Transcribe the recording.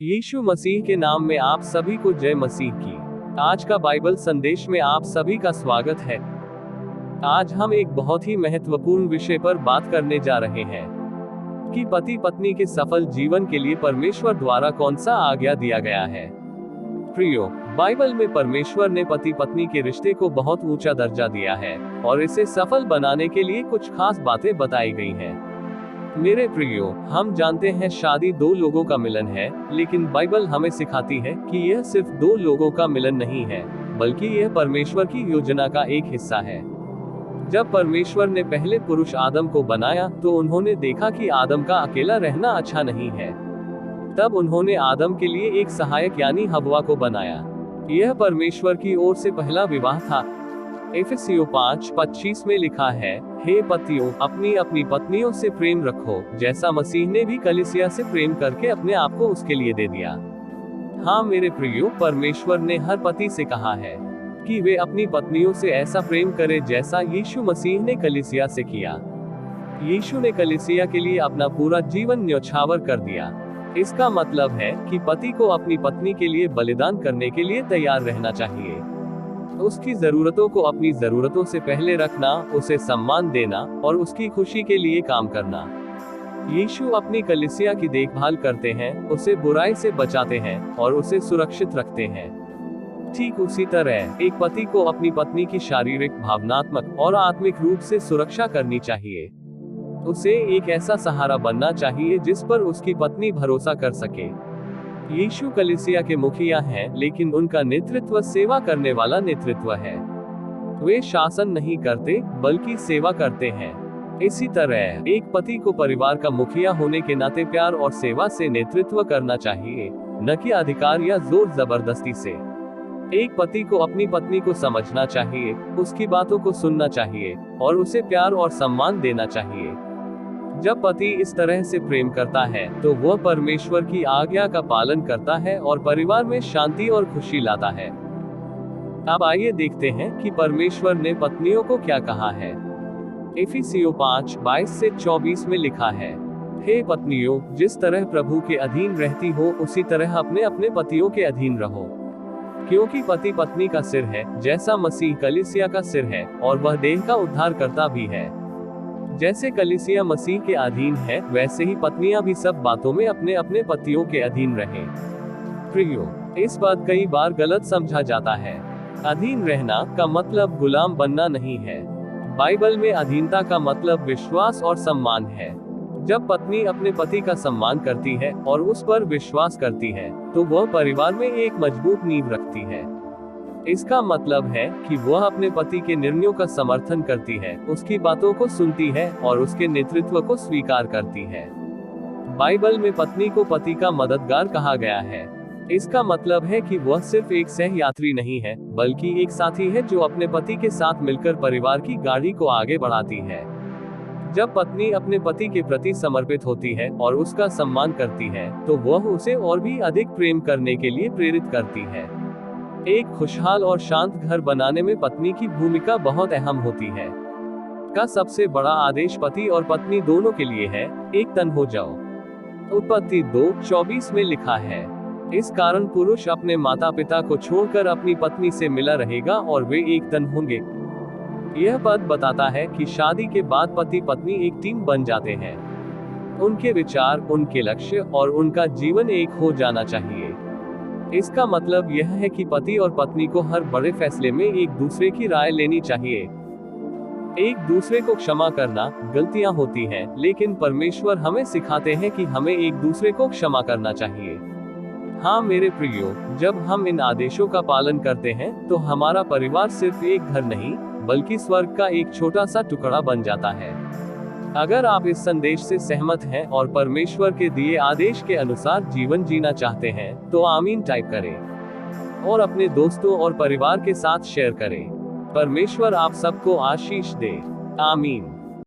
यीशु मसीह के नाम में आप सभी को जय मसीह की। आज का बाइबल संदेश में आप सभी का स्वागत है। आज हम एक बहुत ही महत्वपूर्ण विषय पर बात करने जा रहे हैं कि पति पत्नी के सफल जीवन के लिए परमेश्वर द्वारा कौन सा आज्ञा दिया गया है। प्रियो, बाइबल में परमेश्वर ने पति पत्नी के रिश्ते को बहुत ऊंचा दर्जा दिया है और इसे सफल बनाने के लिए कुछ खास बातें बताई गई हैं। मेरे प्रियो, हम जानते हैं शादी दो लोगों का मिलन है, लेकिन बाइबल हमें सिखाती है कि यह सिर्फ दो लोगों का मिलन नहीं है, बल्कि यह परमेश्वर की योजना का एक हिस्सा है। जब परमेश्वर ने पहले पुरुष आदम को बनाया तो उन्होंने देखा कि आदम का अकेला रहना अच्छा नहीं है। तब उन्होंने आदम के लिए एक सहायक यानी हव्वा को बनाया। यह परमेश्वर की ओर से पहला विवाह था। एफेसियों 5:25 में लिखा है, हे पतियों, अपनी अपनी पत्नियों से प्रेम रखो, जैसा मसीह ने भी कलीसिया से प्रेम करके अपने आप को उसके लिए दे दिया। हाँ मेरे प्रियो, परमेश्वर ने हर पति से कहा है कि वे अपनी पत्नियों से ऐसा प्रेम करें जैसा यीशु मसीह ने कलीसिया से किया। यीशु ने कलीसिया के लिए अपना पूरा जीवन न्यौछावर कर दिया। इसका मतलब है कि पति को अपनी पत्नी के लिए बलिदान करने के लिए तैयार रहना चाहिए। उसकी जरूरतों को अपनी जरूरतों से पहले रखना, उसे सम्मान देना और उसकी खुशी के लिए काम करना। यीशु अपनी कलीसिया की देखभाल करते हैं, उसे बुराई से बचाते हैं और उसे सुरक्षित रखते हैं। ठीक उसी तरह एक पति को अपनी पत्नी की शारीरिक, भावनात्मक और आत्मिक रूप से सुरक्षा करनी चाहिए। उसे एक ऐसा सहारा बनना चाहिए जिस पर उसकी पत्नी भरोसा कर सके। यीशु कलीसिया के मुखिया हैं, लेकिन उनका नेतृत्व सेवा करने वाला नेतृत्व है। वे शासन नहीं करते, बल्कि सेवा करते हैं। इसी तरह एक पति को परिवार का मुखिया होने के नाते प्यार और सेवा से नेतृत्व करना चाहिए, न कि अधिकार या जोर जबरदस्ती से। एक पति को अपनी पत्नी को समझना चाहिए, उसकी बातों को सुनना चाहिए और उसे प्यार और सम्मान देना चाहिए। जब पति इस तरह से प्रेम करता है तो वह परमेश्वर की आज्ञा का पालन करता है और परिवार में शांति और खुशी लाता है। अब आइए देखते हैं कि परमेश्वर ने पत्नियों को क्या कहा है। एफिसियों 5:22-24 में लिखा है, हे पत्नियों, जिस तरह प्रभु के अधीन रहती हो उसी तरह अपने अपने पतियों के अधीन रहो, क्योंकि पति पत्नी का सिर है, जैसा मसीह कलीसिया का सिर है और वह देह का उद्धारकर्ता भी है। जैसे कलीसिया मसीह के अधीन है, वैसे ही पत्नियां भी सब बातों में अपने अपने पतियों के अधीन रहें। प्रियो, इस बात कई बार गलत समझा जाता है। अधीन रहना का मतलब गुलाम बनना नहीं है। बाइबल में अधीनता का मतलब विश्वास और सम्मान है। जब पत्नी अपने पति का सम्मान करती है और उस पर विश्वास करती है, तो वह परिवार में एक मजबूत नींव रखती है। इसका मतलब है कि वह अपने पति के निर्णयों का समर्थन करती है, उसकी बातों को सुनती है और उसके नेतृत्व को स्वीकार करती है। बाइबल में पत्नी को पति का मददगार कहा गया है। इसका मतलब है कि वह सिर्फ एक सहयात्री नहीं है, बल्कि एक साथी है जो अपने पति के साथ मिलकर परिवार की गाड़ी को आगे बढ़ाती है। जब पत्नी अपने पति के प्रति समर्पित होती है और उसका सम्मान करती है, तो वह उसे और भी अधिक प्रेम करने के लिए प्रेरित करती है। एक खुशहाल और शांत घर बनाने में पत्नी की भूमिका बहुत अहम होती है। का सबसे बड़ा आदेश पति और पत्नी दोनों के लिए है, एक तन हो जाओ। उत्पत्ति 2:24 में लिखा है, इस कारण पुरुष अपने माता पिता को छोड़कर अपनी पत्नी से मिला रहेगा और वे एक तन होंगे। यह पद बताता है कि शादी के बाद पति पत्नी एक टीम बन जाते हैं। उनके विचार, उनके लक्ष्य और उनका जीवन एक हो जाना चाहिए। इसका मतलब यह है कि पति और पत्नी को हर बड़े फैसले में एक दूसरे की राय लेनी चाहिए। एक दूसरे को क्षमा करना, गलतियां होती हैं, लेकिन परमेश्वर हमें सिखाते हैं कि हमें एक दूसरे को क्षमा करना चाहिए। हाँ मेरे प्रियो, जब हम इन आदेशों का पालन करते हैं तो हमारा परिवार सिर्फ एक घर नहीं, बल्कि स्वर्ग का एक छोटा सा टुकड़ा बन जाता है। अगर आप इस संदेश से सहमत हैं और परमेश्वर के दिए आदेश के अनुसार जीवन जीना चाहते हैं, तो आमीन टाइप करें और अपने दोस्तों और परिवार के साथ शेयर करें। परमेश्वर आप सबको आशीष दे। आमीन।